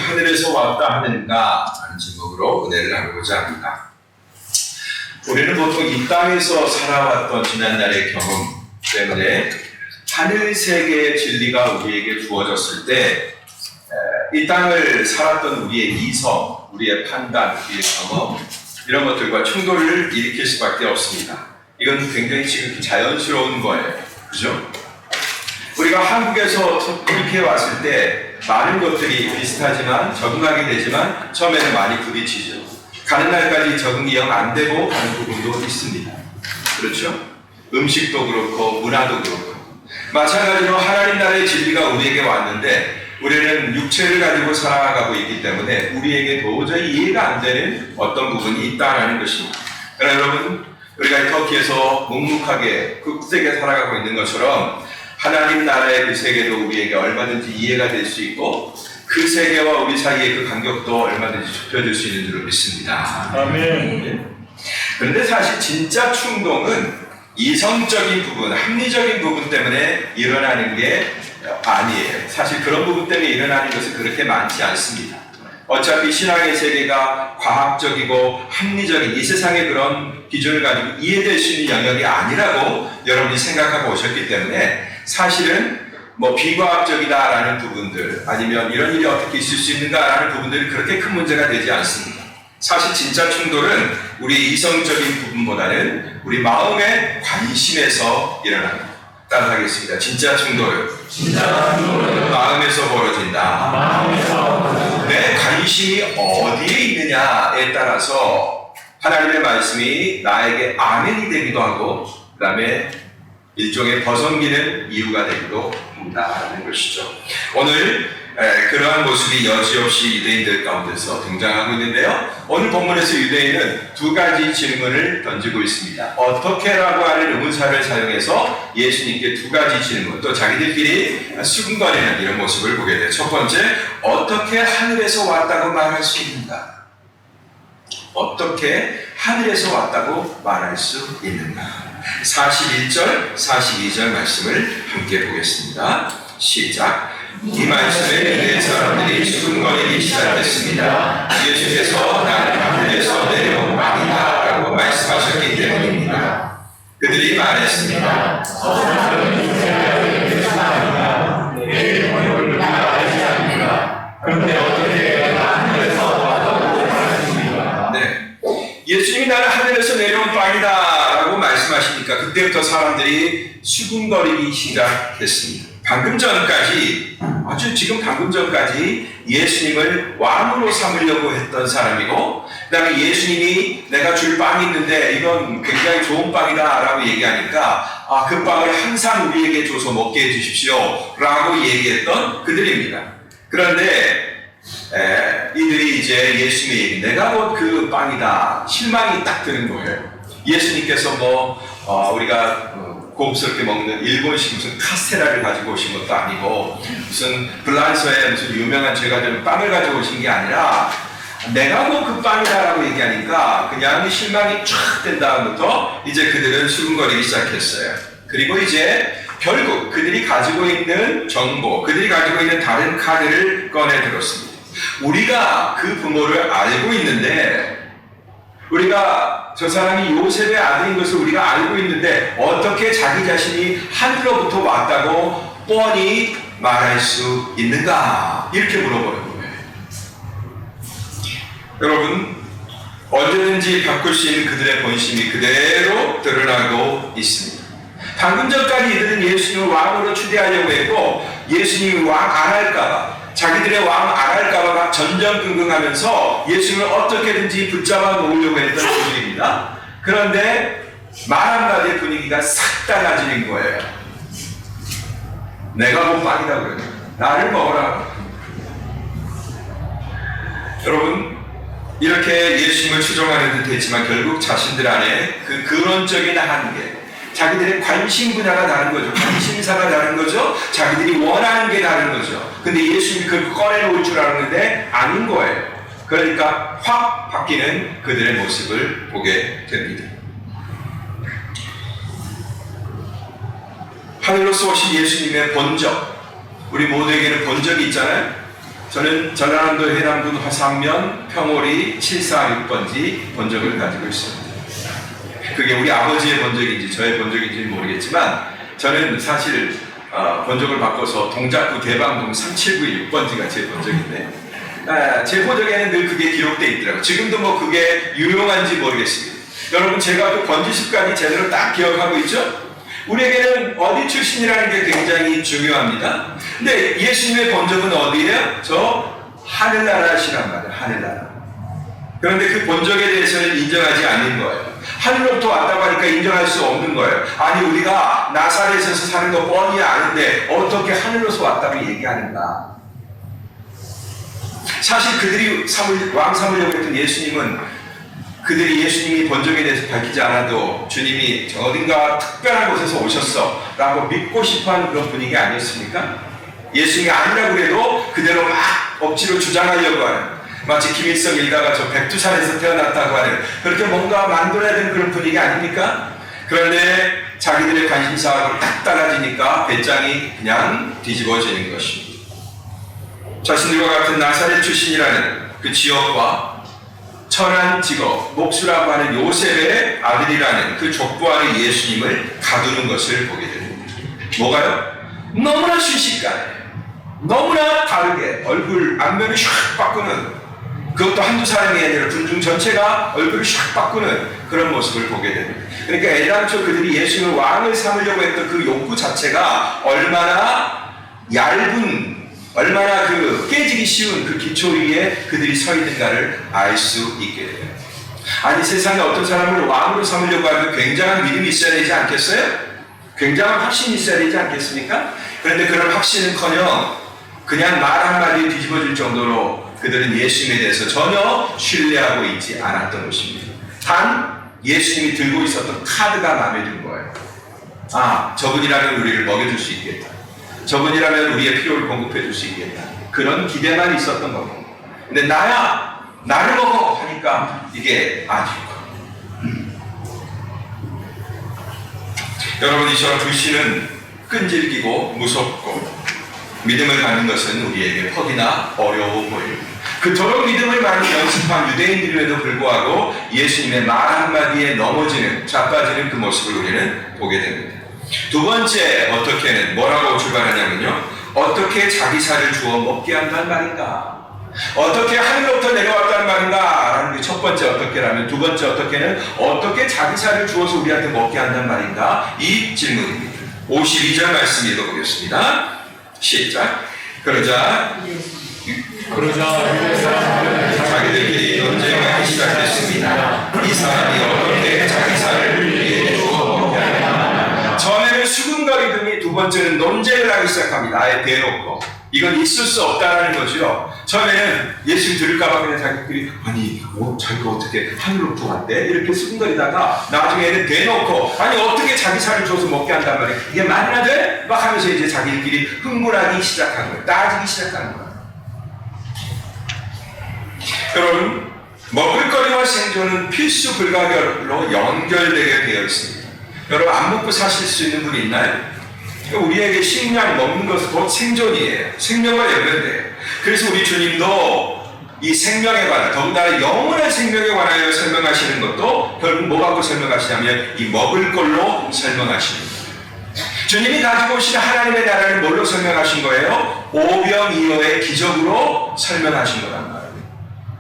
하늘에서 왔다 하는가 하는 제목으로 은혜를 나누고자 합니다. 우리는 보통 이 땅에서 살아왔던 지난날의 경험 때문에 하늘 세계의 진리가 우리에게 주어졌을 때 이 땅을 살았던 우리의 이성, 우리의 판단, 우리의 경험 이런 것들과 충돌을 일으킬 수밖에 없습니다. 이건 굉장히 지금 자연스러운 거예요. 그죠? 우리가 한국에서 이렇게 왔을 때 많은 것들이 비슷하지만 적응하게 되지만 처음에는 많이 부딪히죠. 가는 날까지 적응이 영 안 되고 가는 부분도 있습니다. 그렇죠? 음식도 그렇고 문화도 그렇고 마찬가지로 하나님 나라의 진리가 우리에게 왔는데 우리는 육체를 가지고 살아가고 있기 때문에 우리에게 도저히 이해가 안 되는 어떤 부분이 있다는 것입니다. 그러나 여러분, 우리가 터키에서 묵묵하게 굳세게 살아가고 있는 것처럼 하나님 나라의 그 세계도 우리에게 얼마든지 이해가 될 수 있고 그 세계와 우리 사이의 그 간격도 얼마든지 좁혀질 수 있는 줄 믿습니다. 아멘. 그런데 사실 진짜 충동은 이성적인 부분, 합리적인 부분 때문에 일어나는 게 아니에요. 사실 그런 부분 때문에 일어나는 것은 그렇게 많지 않습니다. 어차피 신앙의 세계가 과학적이고 합리적인 이 세상의 그런 기준을 가지고 이해될 수 있는 영역이 아니라고 여러분이 생각하고 오셨기 때문에 사실은 뭐 비과학적이다라는 부분들 아니면 이런 일이 어떻게 있을 수 있는가라는 부분들이 그렇게 큰 문제가 되지 않습니다. 사실 진짜 충돌은 우리 이성적인 부분보다는 우리 마음의 관심에서 일어납니다. 따라하겠습니다. 진짜 충돌은 마음에서 벌어진다. 내 관심이 어디에 있느냐에 따라서 하나님의 말씀이 나에게 아멘이 되기도 하고 그 다음에 일종의 벗어넘기는 이유가 되기도 한다는 것이죠. 오늘 그러한 모습이 여지없이 유대인들 가운데서 등장하고 있는데요. 오늘 본문에서 유대인은 두 가지 질문을 던지고 있습니다. 어떻게라고 하는 의문사를 사용해서 예수님께 두 가지 질문, 또 자기들끼리 수군거리는 이런 모습을 보게 돼요. 첫 번째, 어떻게 하늘에서 왔다고 말할 수 있는가? 어떻게 하늘에서 왔다고 말할 수 있는가? 41절, 42절 말씀을 함께 보겠습니다. 시작. 이 말씀에 유대 사람들이 수군거리기 시작했습니다. 예수께서 나는 하늘에서 내려온 왕이다 라고 말씀하셨기 때문입니다. 그들이 말했습니다. 그런데 어떻게 하늘에서 왔다고 말씀하십니까? 네, 예수님이 나는 하늘에서 내려온 빵이다 라고 말씀하시니까 그때부터 사람들이 수군거리기 시작했습니다. 방금 전까지 예수님을 왕으로 삼으려고 했던 사람이고 그 다음에 예수님이 내가 줄 빵이 있는데 이건 굉장히 좋은 빵이다 라고 얘기하니까 그 빵을 항상 우리에게 줘서 먹게 해주십시오 라고 얘기했던 그들입니다. 그런데 이들이 이제 예수님의 얘기 내가 곧 그 빵이다 실망이 딱 드는 거예요. 예수님께서 우리가 고급스럽게 먹는 일본식 무슨 카스테라를 가지고 오신 것도 아니고 무슨 불란서에 무슨 유명한 제가 좀 빵을 가지고 오신 게 아니라 내가 뭐 그 빵이다라고 얘기하니까 그냥 실망이 쫙 된 다음부터 이제 그들은 수군거리기 시작했어요. 그리고 이제 결국 그들이 가지고 있는 정보, 그들이 가지고 있는 다른 카드를 꺼내 들었습니다. 우리가 그 부모를 알고 있는데 우리가 저 사람이 요셉의 아들인 것을 우리가 알고 있는데 어떻게 자기 자신이 하늘로부터 왔다고 뻔히 말할 수 있는가? 이렇게 물어보는 거예요. 여러분, 언제든지 바꿀 수 있는 그들의 본심이 그대로 드러나고 있습니다. 방금 전까지 이들은 예수님을 왕으로 추대하려고 했고 예수님이 왕 안 할까봐 자기들의 왕 안 할까봐 전전긍긍하면서 예수님을 어떻게든지 붙잡아 놓으려고 했던 분들입니다. 그런데 말 한마디의 분위기가 싹 달라지는 거예요. 내가 뭐 빵이다 그러냐. 나를 먹어라. 여러분, 이렇게 예수님을 추종하는 듯 했지만 결국 자신들 안에 그 근원적인 한계, 자기들의 관심 분야가 다른 거죠. 관심사가 다른 거죠. 자기들이 원하는 게 다른 거죠. 근데 예수님이 그걸 꺼내놓을 줄 알았는데 아닌 거예요. 그러니까 확 바뀌는 그들의 모습을 보게 됩니다. 하늘로서 오신 예수님의 본적, 우리 모두에게는 본적이 있잖아요. 저는 전라남도 해남군 화산면 평오리 746번지 본적을 가지고 있습니다. 그게 우리 아버지의 본적인지 저의 본적인지는 모르겠지만 저는 사실 본적을 바꿔서 동작구 대방동 3796번지가 제 본적인데 제 본적에는 늘 그게 기록되어 있더라고요. 지금도 뭐 그게 유용한지 모르겠습니다. 여러분 제가 그 번지 습관이 제대로 딱 기억하고 있죠? 우리에게는 어디 출신이라는 게 굉장히 중요합니다. 근데 예수님의 본적은 어디예요? 저 하늘나라시란 말이에요. 하늘나라. 그런데 그 본적에 대해서는 인정하지 않는 거예요. 하늘로부터 왔다고 하니까 인정할 수 없는 거예요. 아니 우리가 나사렛에서 사는 거 뻔히 아는데 어떻게 하늘로서 왔다고 얘기하는가. 사실 그들이 왕 삼으려고 했던 예수님은 그들이 예수님이 본적에 대해서 밝히지 않아도 주님이 저 어딘가 특별한 곳에서 오셨어 라고 믿고 싶어하는 그런 분위기 아니었습니까? 예수님이 아니라고 해도 그대로 막 억지로 주장하려고 하는, 마치 김일성 일가가 저 백두산에서 태어났다고 하는, 그렇게 뭔가 만들어야 되는 그런 분위기 아닙니까? 그런데 자기들의 관심사가 딱 따라지니까 배짱이 그냥 뒤집어지는 것입니다. 자신들과 같은 나사렛 출신이라는 그 지역과 천한 직업, 목수라고 하는 요셉의 아들이라는 그 족보 안에 예수님을 가두는 것을 보게 됩니다. 뭐가요? 너무나 순식간에, 너무나 다르게 얼굴 안면을 샥 바꾸는, 그것도 한두 사람이 아니라 군중 전체가 얼굴을 샥 바꾸는 그런 모습을 보게 됩니다. 그러니까 애당초 그들이 예수님을 왕을 삼으려고 했던 그 욕구 자체가 얼마나 얇은, 얼마나 그 깨지기 쉬운 그 기초 위에 그들이 서 있는가를 알 수 있게 돼요. 아니 세상에 어떤 사람을 왕으로 삼으려고 하면 굉장한 믿음이 있어야 되지 않겠어요? 굉장한 확신이 있어야 되지 않겠습니까? 그런데 그런 확신은커녕 그냥 말 한마디에 뒤집어질 정도로 그들은 예수님에 대해서 전혀 신뢰하고 있지 않았던 것입니다. 단 예수님이 들고 있었던 카드가 마음에 든 거예요. 아, 저분이라면 우리를 먹여줄 수 있겠다. 저분이라면 우리의 필요를 공급해 줄 수 있겠다. 그런 기대만 있었던 겁니다. 근데 나야, 나를 먹어 하니까 이게 아니고. 여러분, 이처럼 불신은 끈질기고 무섭고 믿음을 갖는 것은 우리에게 퍽이나 어려워 보입니다. 그토록 믿음을 많이 연습한 유대인들임에도 불구하고 예수님의 말 한마디에 넘어지는, 자빠지는 그 모습을 우리는 보게 됩니다. 두 번째, 어떻게는 뭐라고 출발하냐면요, 어떻게 자기 살을 주어 먹게 한단 말인가, 어떻게 하늘로부터 내려왔단 말인가 라는 게 첫 번째 어떻게라면, 두 번째 어떻게는 어떻게 자기 살을 주어서 우리한테 먹게 한단 말인가, 이 질문입니다. 52절 말씀 읽어보겠습니다. 시작. 그러자 유대 사람들은 자기들끼리 논쟁하기 시작했습니다. 이 사람이 어떻게 자기 살을 위해 주어 먹게 하냐. 전에는 수군거리더니 두 번째는 논쟁을 하기 시작합니다. 아예 대놓고. 이건 있을 수 없다라는 거죠. 처음에는 예수님 들을까봐 그냥 자기들이 아니 자기가 어떻게 하늘로부터 왔대? 이렇게 수군거리다가 나중에는 대놓고 아니 어떻게 자기 살을 줘서 먹게 한단 말이야. 이게 말이나 돼? 막 하면서 이제 자기들끼리 흥분하기 시작하는 거예요. 따지기 시작하는 거예요. 여러분, 먹을거리와 생존은 필수 불가결로 연결되게 되어 있습니다. 여러분, 안 먹고 사실 수 있는 분이 있나요? 우리에게 식량 먹는 것은 곧 생존이에요. 생명과 연결돼요. 그래서 우리 주님도 이 생명에 관한, 더군다나 영원한 생명에 관하여 설명하시는 것도 결국 뭐 갖고 설명하시냐면 이 먹을 걸로 설명하시는 거예요. 주님이 가지고 오신 하나님의 나라를 뭘로 설명하신 거예요? 오병이어의 기적으로 설명하신 거란 말이에요.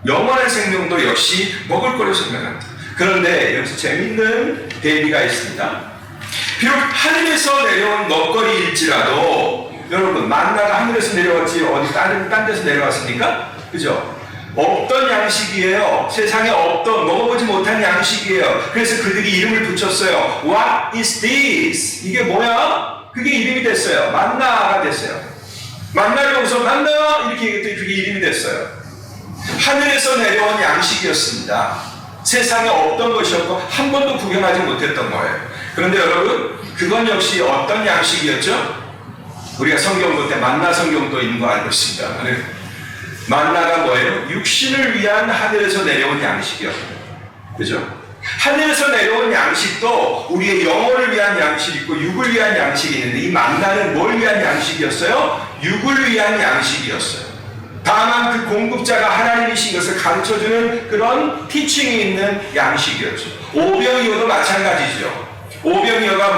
영원한 생명도 역시 먹을 걸로 설명합니다. 그런데 여기서 재밌는 대비가 있습니다. 비록 하늘에서 내려온 먹거리일지라도 여러분, 만나가 하늘에서 내려왔지 어디 딴 데서 내려왔습니까? 그죠? 없던 양식이에요. 세상에 없던, 먹어보지 못한 양식이에요. 그래서 그들이 이름을 붙였어요. What is this? 이게 뭐야? 그게 이름이 됐어요. 만나가 됐어요. 만나를 보고서 만나 이렇게 얘기했더니 그게 이름이 됐어요. 하늘에서 내려온 양식이었습니다. 세상에 없던 것이었고 한 번도 구경하지 못했던 거예요. 그런데 여러분, 그건 역시 어떤 양식이었죠? 우리가 성경 볼 때 만나 성경도 있는 거 알고 있습니다. 만나가 뭐예요? 육신을 위한 하늘에서 내려온 양식이었어요. 그죠? 하늘에서 내려온 양식도 우리의 영혼을 위한 양식이 있고 육을 위한 양식이 있는데 이 만나는 뭘 위한 양식이었어요? 육을 위한 양식이었어요. 다만 그 공급자가 하나님이신 것을 가르쳐주는 그런 티칭이 있는 양식이었죠. 오병이어도 마찬가지죠. 오병이어가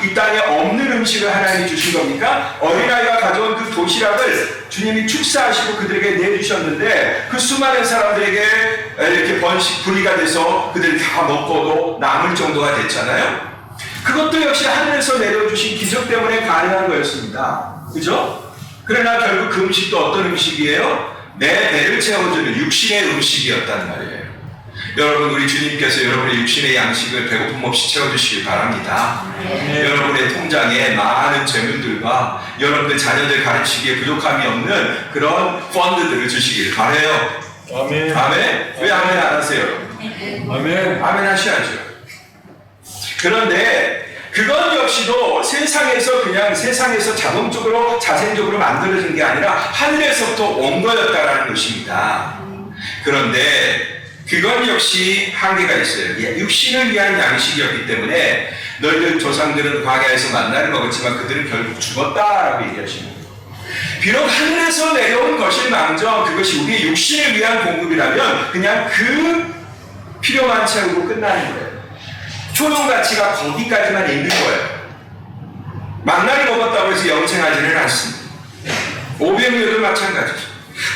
이 땅에 없는 음식을 하나님이 주신 겁니까? 어린아이가 가져온 그 도시락을 주님이 축사하시고 그들에게 내주셨는데 그 수많은 사람들에게 이렇게 분리가 돼서 그들이 다 먹고도 남을 정도가 됐잖아요. 그것도 역시 하늘에서 내려주신 기적 때문에 가능한 거였습니다. 그죠? 그러나 결국 그 음식도 어떤 음식이에요? 내 배를 채워주는 육신의 음식이었단 말이에요. 여러분, 우리 주님께서 여러분의 육신의 양식을 배고픔 없이 채워주시길 바랍니다. 여러분의 통장에 많은 재물들과 여러분의 자녀들 가르치기에 부족함이 없는 그런 펀드들을 주시길 바라요. 아멘. 아멘? 왜 아멘 안 하세요? 아멘. 아멘 하셔야죠. 그런데 그건 역시도 세상에서 자동적으로 자생적으로 만들어진 게 아니라 하늘에서부터 온 거였다라는 것입니다. 그런데 그건 역시 한계가 있어요. 육신을 위한 양식이었기 때문에 너희들 조상들은 광야에서 만나를 먹었지만 그들은 결국 죽었다라고 얘기하시는 거예요. 비록 하늘에서 내려온 것일망정 그것이 우리의 육신을 위한 공급이라면 그냥 그 필요만 채우고 끝나는 거예요. 효용 가치가 거기까지만 있는 거예요. 만나를 먹었다고 해서 영생하지는 않습니다. 오병이어도 마찬가지죠.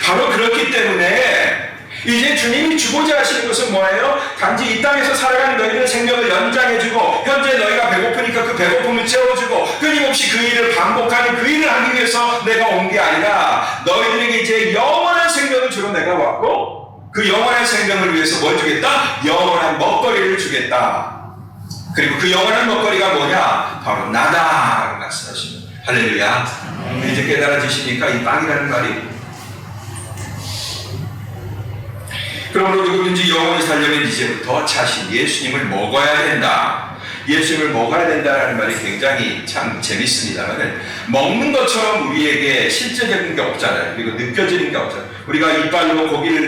바로 그렇기 때문에 이제 주님이 주고자 하시는 것은 뭐예요? 단지 이 땅에서 살아가는 너희들의 생명을 연장해주고 현재 너희가 배고프니까 그 배고픔을 채워주고 끊임없이 그 일을 반복하는 그 일을 하기 위해서 내가 온 게 아니라 너희들에게 이제 영원한 생명을 주러 내가 왔고 그 영원한 생명을 위해서 뭘 주겠다? 영원한 먹거리를 주겠다. 그리고 그 영원한 먹거리가 뭐냐? 바로 나다라고 말씀하시는 할렐루야. 이제 깨달아지십니까? 이 빵이라는 말이. 그러므로 누구든지 영원히 살려면 이제부터 자신 예수님을 먹어야 된다. 예수님을 먹어야 된다라는 말이 굉장히 참 재밌습니다만 먹는 것처럼 우리에게 실제적인 게 없잖아요. 그리고 느껴지는 게 없잖아요. 우리가 이빨로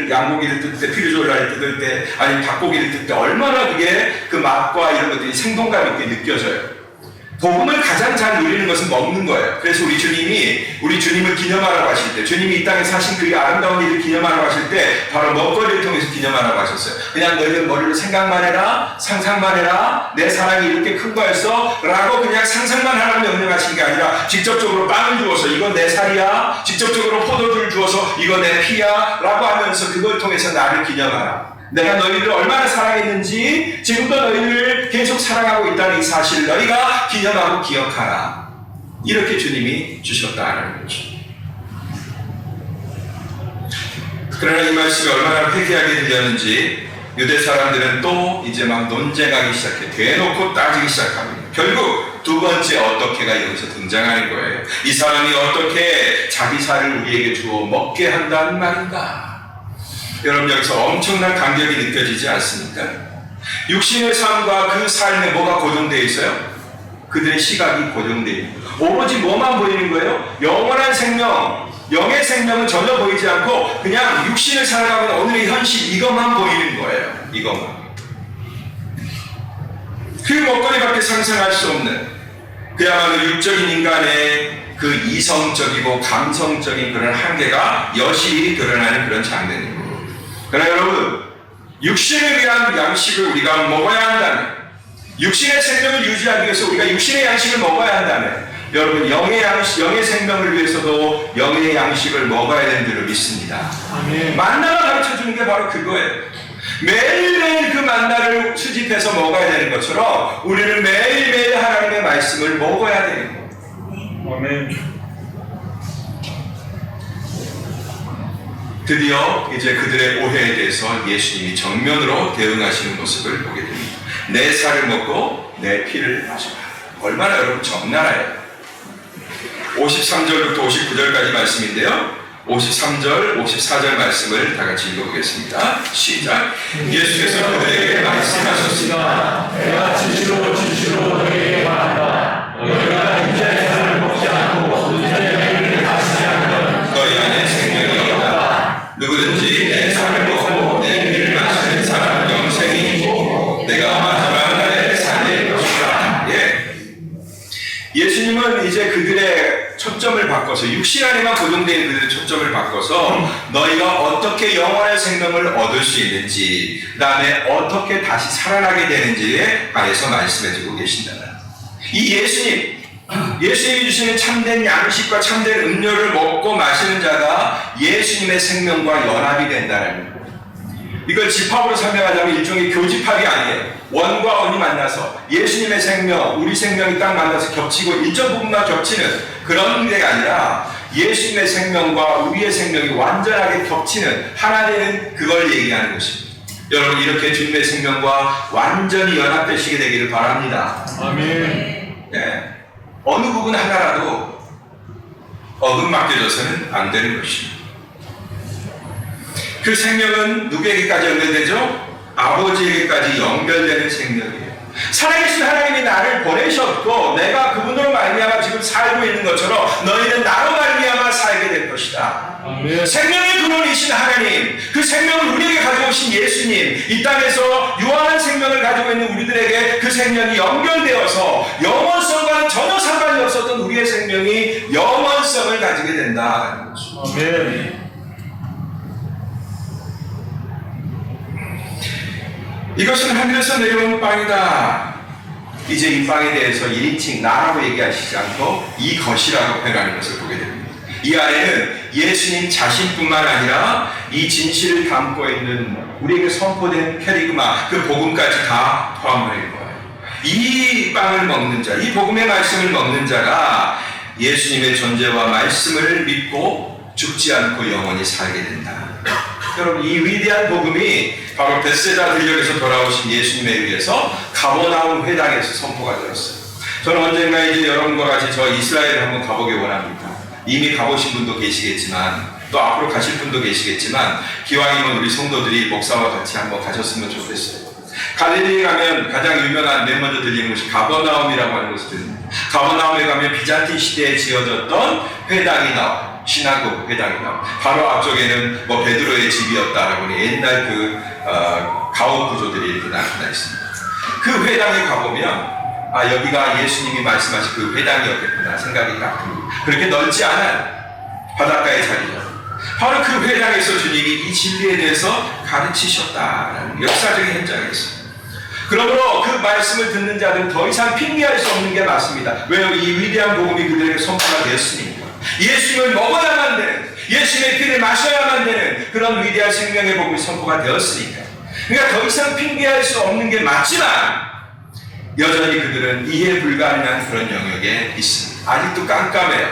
양고기를 뜯을 때, 피르졸라를 뜯을 때, 아니면 닭고기를 뜯을 때 얼마나 그게 그 맛과 이런 것들이 생동감 있게 느껴져요. 복음을 가장 잘 누리는 것은 먹는 거예요. 그래서 우리 주님을 기념하라고 하실 때, 주님이 이 땅에 사신 그 아름다운 일을 기념하라고 하실 때, 바로 먹거리를 통해서 기념하라고 하셨어요. 그냥 너희들 머리로 생각만 해라, 상상만 해라, 내 사랑이 이렇게 큰 거였어, 라고 그냥 상상만 하라고 명령하신 게 아니라, 직접적으로 빵을 주어서, 이건 내 살이야, 직접적으로 포도주를 주어서, 이거 내 피야, 라고 하면서 그걸 통해서 나를 기념하라. 내가 너희들을 얼마나 사랑했는지 지금도 너희들을 계속 사랑하고 있다는 이 사실을 너희가 기념하고 기억하라. 이렇게 주님이 주셨다는 거죠. 그러나 이 말씀이 얼마나 회개하게 들렸는지 유대 사람들은 또 이제 막 논쟁하기 시작해. 대놓고 따지기 시작합니다. 결국 두 번째 어떻게가 여기서 등장하는 거예요. 이 사람이 어떻게 자기 살을 우리에게 주어 먹게 한다는 말인가? 여러분, 여기서 엄청난 간격이 느껴지지 않습니까? 육신의 삶과 그 삶에 뭐가 고정되어 있어요? 그들의 시각이 고정되어 있는 거예요. 오로지 뭐만 보이는 거예요? 영원한 생명, 영의 생명은 전혀 보이지 않고 그냥 육신을 살아가는 오늘의 현실, 이것만 보이는 거예요. 이것만. 그 먹거리밖에 상상할 수 없는 그야말로 육적인 인간의 그 이성적이고 감성적인 그런 한계가 여실히 드러나는 그런 장면입니다. 그러나 여러분, 육신을 위한 양식을 우리가 먹어야 한다면, 육신의 생명을 유지하기 위해서 우리가 육신의 양식을 먹어야 한다면, 여러분 영의 생명을 위해서도 영의 양식을 먹어야 되는 줄을 믿습니다. 아멘. 만나가 가르쳐주는 게 바로 그거예요. 매일매일 그 만나를 수집해서 먹어야 되는 것처럼 우리는 매일매일 하나님의 말씀을 먹어야 되는 거예요. 아멘. 드디어 이제 그들의 오해에 대해서 예수님이 정면으로 대응하시는 모습을 보게 됩니다. 내 살을 먹고 내 피를 마셔라. 얼마나 여러분 적나라해요. 53절부터 59절까지 말씀인데요. 53절, 54절 말씀을 다 같이 읽어보겠습니다. 시작. 예수께서 그들에게 말씀하셨습니다. 내가 진실로 너희에게 말한다. 너희가 인자의 살을 먹지 않고 인자의 피를 마시지 않으면 너희 안에 생명이 없다. 누구든지 내 살을 먹고 내 피를 마시는 사람은 영생이 있고 내가 마지막 날에 살릴 것이다. 예수님은 이제 그들의 첫 초점을 바꿔서 육신 안에만 고정된 그들의 초점을 바꿔서 너희가 어떻게 영원한 생명을 얻을 수 있는지, 그 다음에 어떻게 다시 살아나게 되는지에 관해서 말씀해주고 계신다는 이 예수님이 주시는 참된 양식과 참된 음료를 먹고 마시는 자가 예수님의 생명과 연합이 된다는 거예요. 이걸 집합으로 설명하자면 일종의 교집합이 아니에요. 원과 원이 만나서 예수님의 생명, 우리 생명이 딱 만나서 겹치고 일정 부분만 겹치는 그런 의미가 아니라 예수님의 생명과 우리의 생명이 완전하게 겹치는 하나 되는 그걸 얘기하는 것입니다. 여러분 이렇게 주님의 생명과 완전히 연합되시게 되기를 바랍니다. 아멘. 네. 어느 부분 하나라도 어긋맞겨져서는 안 되는 것입니다. 그 생명은 누구에게까지 연결되죠? 아버지에게까지 연결되는 생명이에요. 살아계신 하나님이 나를 보내셨고 내가 그분으로 말미암아 지금 살고 있는 것처럼 너희는 나로 말미암아 살게 될 것이다. 아멘. 생명의 근원이신 하나님, 그 생명을 우리에게 가져오신 예수님, 이 땅에서 유한한 생명을 가지고 있는 우리들에게 그 생명이 연결되어서 영원성과는 전혀 상관이 없었던 우리의 생명이 영원성을 가지게 된다는 거죠. 아멘. 이것은 하늘에서 내려온 빵이다. 이제 이 빵에 대해서 1인칭 나라고 얘기하시지 않고 이것이라고 표현하는 것을 보게 됩니다. 이 안에는 예수님 자신뿐만 아니라 이 진실을 담고 있는 우리에게 선포된 캐리그마, 그 복음까지 다 포함하는 거예요. 이 빵을 먹는 자, 이 복음의 말씀을 먹는 자가 예수님의 존재와 말씀을 믿고 죽지 않고 영원히 살게 된다. 여러분 이 위대한 복음이 바로 벳세다 들녘에서 돌아오신 예수님에 의해서 가버나움 회당에서 선포가 되었어요. 저는 언젠가 이제 여러분과 같이 저 이스라엘을 한번 가보기 원합니다. 이미 가보신 분도 계시겠지만 또 앞으로 가실 분도 계시겠지만 기왕이면 우리 성도들이 목사와 같이 한번 가셨으면 좋겠어요. 갈릴리에 가면 가장 유명한 맨 먼저 들리는 것이 가버나움이라고 하는 것을 들립니다. 가버나움에 가면 비잔틴 시대에 지어졌던 회당이 나와요. 시나고그 회당이 나와요. 바로 앞쪽에는 뭐 베드로의 집이었다라고 옛날 가옥 구조들이 이렇게 나타나 있습니다. 그 회당에 가보면 여기가 예수님이 말씀하신 그 회당이었겠구나 생각이 딱 듭니다. 그렇게 넓지 않은 바닷가의 자리죠. 바로 그 회당에서 주님이 이 진리에 대해서 가르치셨다라는 역사적인 현장이 있습니다. 그러므로 그 말씀을 듣는 자들은 더 이상 핑계할 수 없는 게 맞습니다. 왜요? 이 위대한 복음이 그들에게 선포가 되었으니까. 예수님을 먹어야만 되는, 예수님의 피를 마셔야만 되는 그런 위대한 생명의 복음이 선포가 되었으니까. 그러니까 더 이상 핑계할 수 없는 게 맞지만 여전히 그들은 이해 불가능한 그런 영역에 있습니다. 아직도 깜깜해요.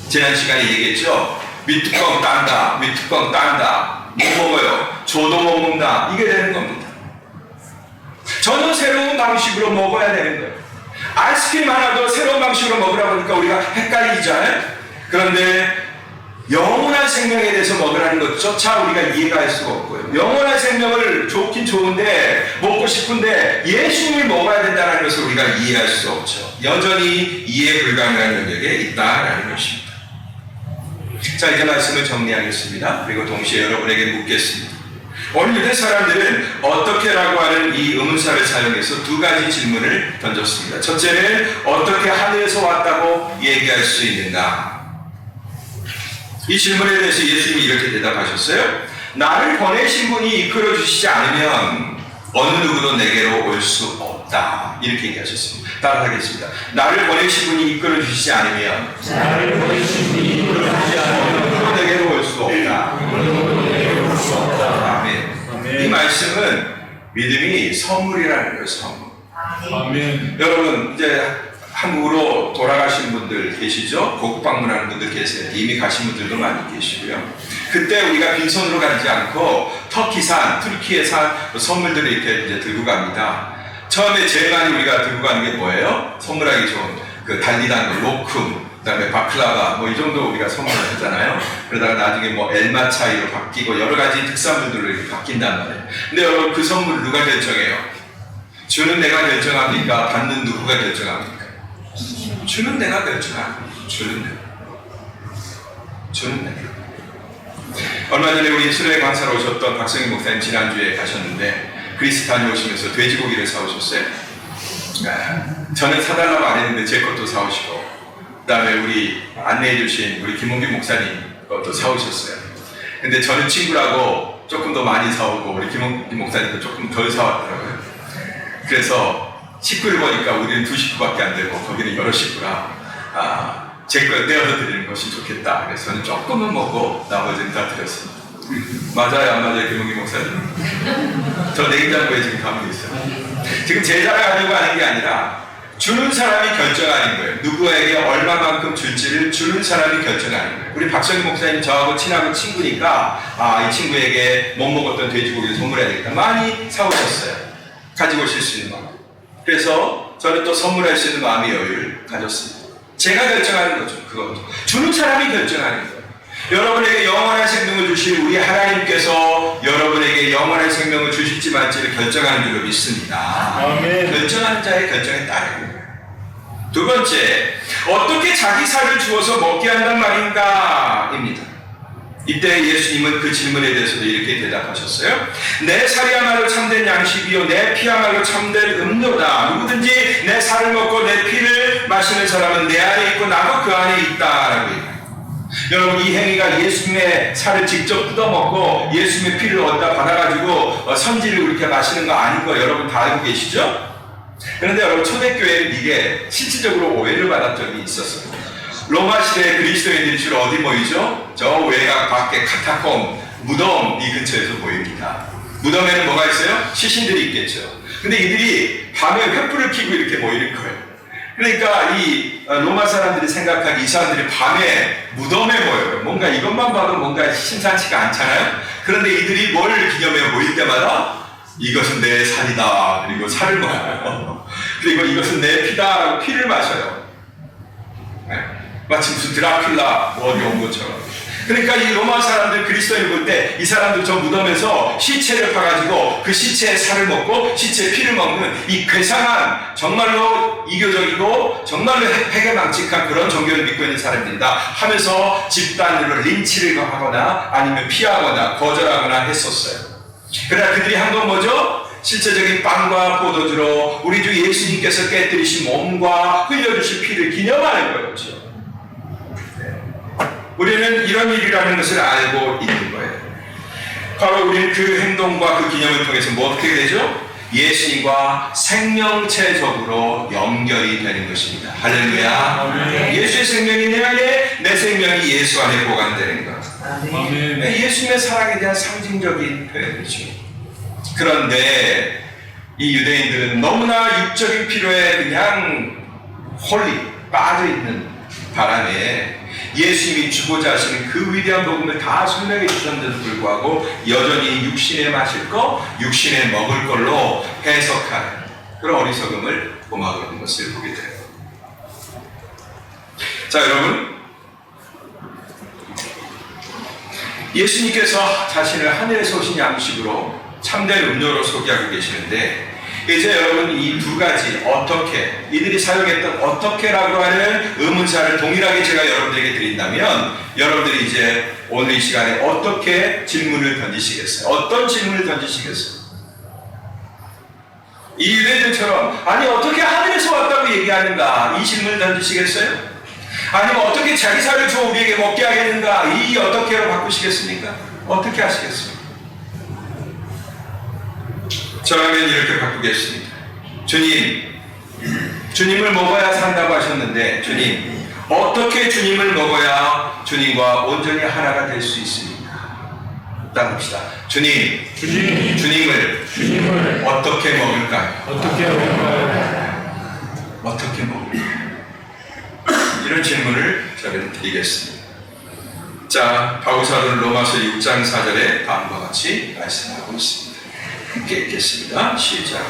지난 시간에 얘기했죠. 밑뚜껑 딴다, 밑뚜껑 딴다, 못 먹어요, 저도 못 먹는다, 이게 되는 겁니다. 전혀 새로운 방식으로 먹어야 되는 거예요. 아이스크림 하나도 새로운 방식으로 먹으라 보니까 우리가 헷갈리잖아요. 그런데 영원한 생명에 대해서 먹으라는 것조차 우리가 이해가 할 수가 없고요. 영원한 생명을 좋긴 좋은데 먹고 싶은데 예수님을 먹어야 된다는 것을 우리가 이해할 수 없죠. 여전히 이해 불가능한 영역에 있다라는 것입니다. 자, 이제 말씀을 정리하겠습니다. 그리고 동시에 여러분에게 묻겠습니다. 오늘 유대 사람들은 어떻게라고 하는 이 의문사를 사용해서 두 가지 질문을 던졌습니다. 첫째는 어떻게 하늘에서 왔다고 얘기할 수 있는가? 이 질문에 대해서 예수님이 이렇게 대답하셨어요. 나를 보내신 분이 이끌어 주시지 않으면 어느 누구도 내게로 올 수 없다. 이렇게 얘기하셨습니다. 따라하겠습니다. 나를 보내신 분이 이끌어 주시지 않으면 나를 보내신 분이 이끌어 주시지 않으면 누구도 내게로 올 수 없다. 내게로 올 수 없다. 아멘. 이 말씀은 믿음이 선물이라는 거예요. 선물. 아멘. 여러분 이제 한국으로 돌아가신 분들 계시죠? 고국 방문하는 분들 계세요. 이미 가신 분들도 많이 계시고요. 그때 우리가 빈손으로 가지 않고 터키산, 투르키에산 선물들을 이렇게 이제 들고 갑니다. 처음에 제일 많이 우리가 들고 가는 게 뭐예요? 선물하기 좋은 그 달리단 로쿰, 그다음에 바클라바 뭐 이 정도 우리가 선물을 했잖아요. 그러다가 나중에 뭐 엘마차이로 바뀌고 여러 가지 특산물들로 이렇게 바뀐단 말이에요. 근데 여러분 그 선물 누가 결정해요? 주는 내가 결정합니까? 받는 누구가 결정합니까? 주는 내가 결정합니다. 주는 내가. 얼마 전에 우리 수레 강사로 오셨던 박성희 목사님 지난주에 가셨는데 그리스 다녀오시면서 돼지고기를 사오셨어요. 저는 사달라고 안 했는데 제 것도 사오시고 그다음에 우리 안내해 주신 우리 김홍균 목사님 것도 사오셨어요. 근데 저는 친구라고 조금 더 많이 사오고 우리 김홍균 목사님도 조금 덜 사왔더라고요. 그래서 식구를 보니까 우리는 2식구밖에 안 되고 거기는 여러 식구라 제 걸 떼어서 드리는 것이 좋겠다. 그래서 저는 조금은 먹고 나머지는 다 드렸습니다. 맞아요, 안 맞아요, 김홍균 목사님? 저 냉장고에 지금 담고 있어요. 지금 제자를 가지고 하는 게 아니라 주는 사람이 결정하는 거예요. 누구에게 얼마만큼 줄지를 주는 사람이 결정하는 거예요. 우리 박성희 목사님 저하고 친하고 친구니까 이 친구에게 못 먹었던 돼지고기를 선물해야 되겠다. 많이 사오셨어요. 가지고 오실 수 있는 마음. 그래서 저는 또 선물할 수 있는 마음의 여유를 가졌습니다. 제가 결정하는 거죠. 그것도 주는 사람이 결정하는 거예요. 여러분에게 영원한 생명을 주실 우리 하나님께서 여러분에게 영원한 생명을 주실지 말지를 결정하는 줄로 믿습니다. 아멘. 결정하는 자의 결정에 따르는 거예요. 두 번째, 어떻게 자기 살을 주어서 먹게 한단 말인가? 입니다. 이때 예수님은 그 질문에 대해서도 이렇게 대답하셨어요. 내 살이야말로 참된 양식이요 내 피야말로 참된 음료다. 누구든지 내 살을 먹고 내 피를 마시는 사람은 내 안에 있고 나도 그 안에 있다라고 얘기해요. 여러분, 이 행위가 예수님의 살을 직접 뜯어먹고 예수님의 피를 얻다 받아가지고 선지를 이렇게 마시는 거 아닌 거 여러분 다 알고 계시죠? 그런데 여러분, 초대교회는 이게 실질적으로 오해를 받은 적이 있었어요. 로마 시대 그리스도인들이 주로 어디 모이죠? 저 외곽 밖에 카타콤, 무덤 이 근처에서 모입니다. 무덤에는 뭐가 있어요? 시신들이 있겠죠. 근데 이들이 밤에 횃불을 켜고 이렇게 모이는 거예요. 그러니까 이 로마 사람들이 생각하기 이 사람들이 밤에 무덤에 모여요. 뭔가 이것만 봐도 뭔가 심상치가 않잖아요. 그런데 이들이 뭘 기념해 모일 때마다 이것은 내 살이다. 그리고 살을 먹어요. 그리고 이것은 내 피다라고 피를 마셔요. 네. 마치 무슨 드라큘라 어디 온 것처럼. 그러니까 이 로마 사람들 그리스도인을 볼 때 이 사람들 저 무덤에서 시체를 파가지고 그 시체의 살을 먹고 시체의 피를 먹는 이 괴상한 정말로 이교적이고 정말로 해괴망측한 그런 종교를 믿고 있는 사람들이다 하면서 집단으로 린치를 하거나 아니면 피하거나 거절하거나 했었어요. 그러나 그들이 한 건 뭐죠? 실제적인 빵과 포도주로 우리 주 예수님께서 깨뜨리신 몸과 흘려주신 피를 기념하는 거였죠. 우리는 이런 일이라는 것을 알고 있는 거예요. 바로 우리는 그 행동과 그 기념을 통해서 뭐 어떻게 되죠? 예수님과 생명체적으로 연결이 되는 것입니다. 할렐루야. 예수의 생명이 내 안에, 내 생명이 예수 안에 보관되는 것. 예수님의 사랑에 대한 상징적인 표현이죠. 그런데 이 유대인들은 너무나 육적인 필요에 그냥 홀리 빠져있는 바람에 예수님이 주고자 하시는 그 위대한 복음을 다 설명해 주셨는데도 불구하고 여전히 육신에 마실 거, 육신에 먹을 걸로 해석하는 그런 어리석음을 범하고 있는 것을 보게 돼요. 자, 여러분, 예수님께서 자신을 하늘에서 오신 양식으로 참된 음료로 소개하고 계시는데 이제 여러분 이 두 가지 어떻게 이들이 사용했던 어떻게라고 하는 의문사를 동일하게 제가 여러분들에게 드린다면 여러분들이 이제 오늘 이 시간에 어떻게 질문을 던지시겠어요? 어떤 질문을 던지시겠어요? 이 유대인들처럼 아니 어떻게 하늘에서 왔다고 얘기하는가 이 질문을 던지시겠어요? 아니면 어떻게 자기 살을 줘 우리에게 먹게 하겠는가 이 어떻게로 바꾸시겠습니까? 어떻게 하시겠습니까? 저라면 이렇게 바꾸겠습니다. 주님을 먹어야 산다고 하셨는데 주님, 어떻게 주님을 먹어야 주님과 온전히 하나가 될 수 있습니까? 따봅시다. 주님을 어떻게 먹을까요? 어떻게 먹을까요? 이런 질문을 저는 드리겠습니다. 자, 바울사도는 로마서 6장 4절에 다음과 같이 말씀하고 있습니다. 함께 읽겠습니다. 시작.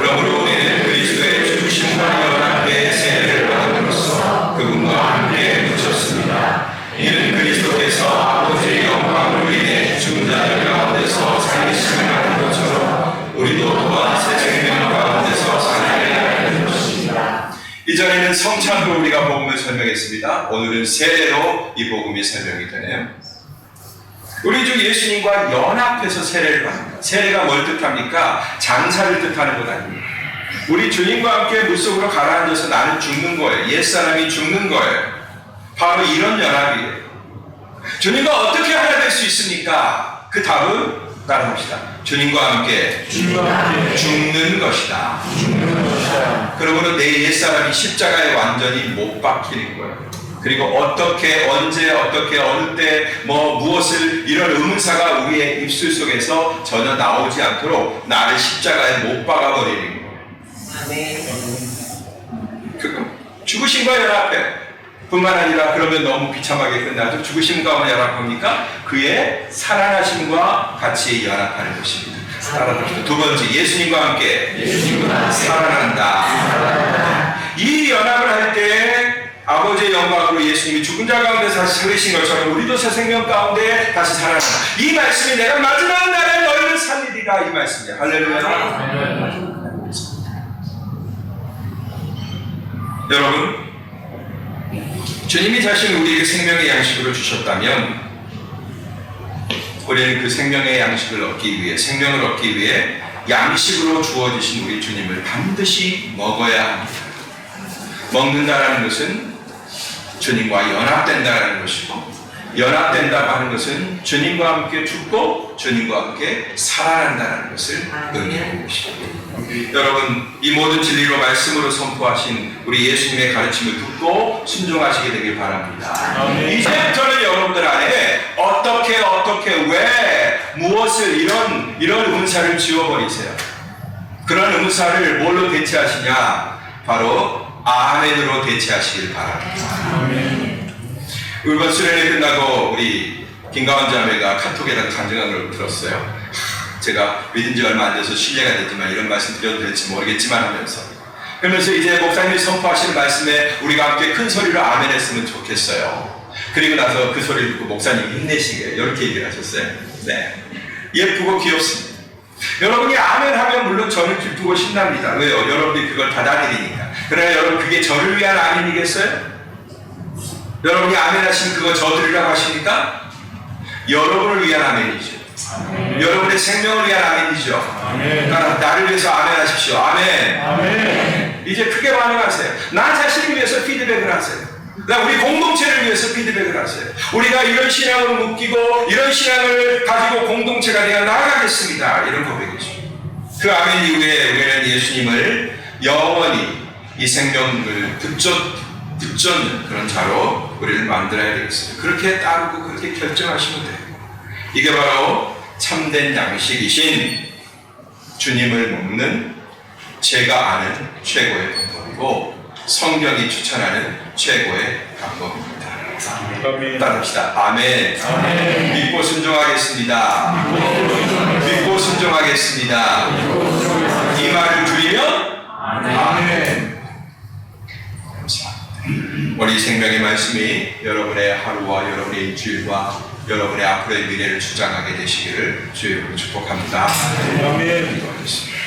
그러므로 우리는 그리스도의 죽으심과 연합의 세례를 받음으로써 그분과 함께 묻혔습니다. 이는 그리스도께서 아버지의 영광으로 인해 죽은 자들 가운데서 살리심을 받은 것처럼 우리도 또한 새 생명 가운데서 살아야 하는 것입니다. 이전에는 성찬으로 우리가 복음을 설명했습니다. 오늘은 세례로 이 복음이 설명이 되네요. 우리 주 예수님과 연합해서 세례를 받습니다. 세례가 뭘 뜻합니까? 장사를 뜻하는 것 아닙니다. 우리 주님과 함께 물속으로 가라앉아서 나는 죽는 거예요. 옛사람이 죽는 거예요. 바로 이런 연합이에요. 주님과 어떻게 하나 될 수 있습니까? 그 답은 따라합시다. 주님과 함께 죽는 것이다. 그러므로 내 옛사람이 십자가에 완전히 못 박히는 거예요. 그리고 어떻게, 언제, 어떻게, 어느 때, 무엇을, 이런 의문사가 우리의 입술 속에서 전혀 나오지 않도록 나를 십자가에 못 박아버리는 거예요. 죽으심과 연합해. 뿐만 아니라 그러면 너무 비참하게 끝나죠. 죽으심과 연합합니까? 그의 살아나심과 같이 연합하는 것입니다. 따라합시다. 두 번째, 예수님과 함께 살아난다. 이 연합을 할 때 아버지의 영광으로 예수님이 죽은 자 가운데서 다시 살리신 것처럼 우리도 새 생명 가운데 다시 살아난다. 이 말씀이 내가 마지막 날에 너희를 살리리라, 이 말씀이에요. 할렐루야. 여러분, 주님이 자신 우리에게 생명의 양식으로 주셨다면 우리는 그 생명의 양식을 얻기 위해, 생명을 얻기 위해 양식으로 주어지신 우리 주님을 반드시 먹어야 합니다. 먹는다라는 것은 주님과 연합된다라는 것이고, 연합된다고 하는 것은 주님과 함께 죽고 주님과 함께 살아난다는 것을 의미하는 것입니다. 여러분, 이 모든 진리로 말씀으로 선포하신 우리 예수님의 가르침을 듣고 순종하시게 되길 바랍니다. 이제부터는 여러분들 안에 어떻게 왜 무엇을 이런 의문사를 지워버리세요. 그런 의문사를 뭘로 대체하시냐? 바로 아멘으로 대체하시길 바랍니다. 이번 수련회 끝나고 우리 김가원 자매가 카톡에다가 간증한 걸 들었어요. 제가 믿은 지 얼마 안 돼서 신뢰가 되지만 이런 말씀 드려도 될지 모르겠지만 하면서, 그러면서 이제 목사님이 선포하시는 말씀에 우리가 함께 큰 소리로 아멘 했으면 좋겠어요. 그리고 나서 그 소리를 듣고 목사님이 힘내시게 이렇게 얘기를 하셨어요. 네, 예쁘고 귀엽습니다. 여러분이 아멘 하면 물론 저는 기쁘고 신납니다. 왜요? 여러분이 그걸 받아들이니까. 그러나 여러분, 그게 저를 위한 아멘이겠어요? 여러분이 아멘 하시면 그거 저들이라고 하십니까? 여러분을 위한 아멘이죠. 여러분의 생명을 위한 아멘이죠. 그러니까 나를 위해서 아멘 하십시오. 아멘. 이제 크게 반응하세요. 나 자신을 위해서 피드백을 하세요. 우리 공동체를 위해서 피드백을 하세요. 우리가 이런 신앙을 묶이고 이런 신앙을 가지고 공동체가 되어 나아가겠습니다. 이런 고백이죠. 그 아멘 이후에 우리는 예수님을 영원히 이 생명을 붙잡는 그런 자로 우리를 만들어야 되겠습니다. 그렇게 따르고 그렇게 결정하시면 돼요. 이게 바로 참된 양식이신 주님을 먹는 제가 아는 최고의 방법이고 성경이 추천하는 최고의 방법입니다. 따릅시다. 아멘. 믿고 순종하겠습니다. 믿고 순종하겠습니다. 이 말을 드리면 아멘. 우리 생명의 말씀이 여러분의 하루와 여러분의 일주일과 여러분의 앞으로의 미래를 주장하게 되시기를 주의 이름으로 축복합니다. 아멘. 기도하겠습니다.